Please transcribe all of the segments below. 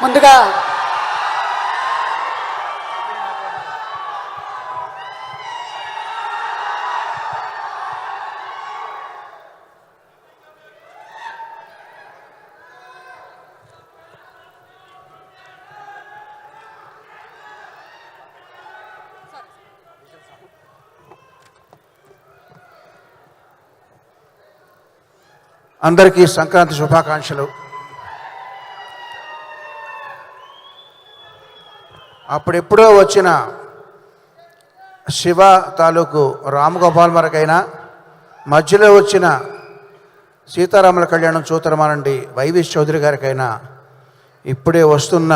ముందుగా అందరికీ సంక్రాంతి శుభాకాంక్షలు. అప్పుడెప్పుడో వచ్చిన శివ తాలూకు రామగోపాల్ మరకైనా, మధ్యలో వచ్చిన సీతారాముల కళ్యాణం చూతరమానండి వైవిఎస్ చౌదరి గారికైనా, ఇప్పుడే వస్తున్న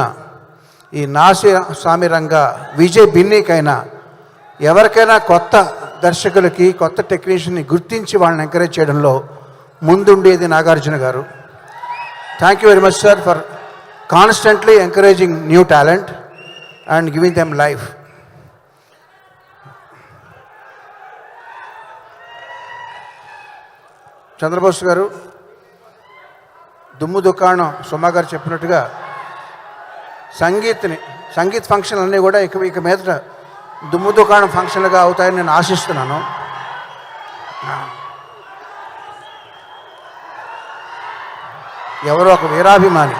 ఈ నాసి సామిరంగ విజయ్ బిన్నీకైనా, ఎవరికైనా కొత్త దర్శకులకి కొత్త టెక్నీషియన్ని గుర్తించి వాళ్ళని ఎంకరేజ్ చేయడంలో ముందుండేది నాగార్జున గారు. Thank you very much sir for constantly encouraging new talent and giving them life. Chandrabose గారు, దుమ్ము దుకాణం సుమా గారు చెప్పినట్టుగా సంగీత్ ఫంక్షన్లు అన్నీ కూడా ఇక మీదట దుమ్ము దుకాణం ఫంక్షన్లుగా అవుతాయని నేను ఆశిస్తున్నాను. ఎవరో ఒక వీరాభిమాని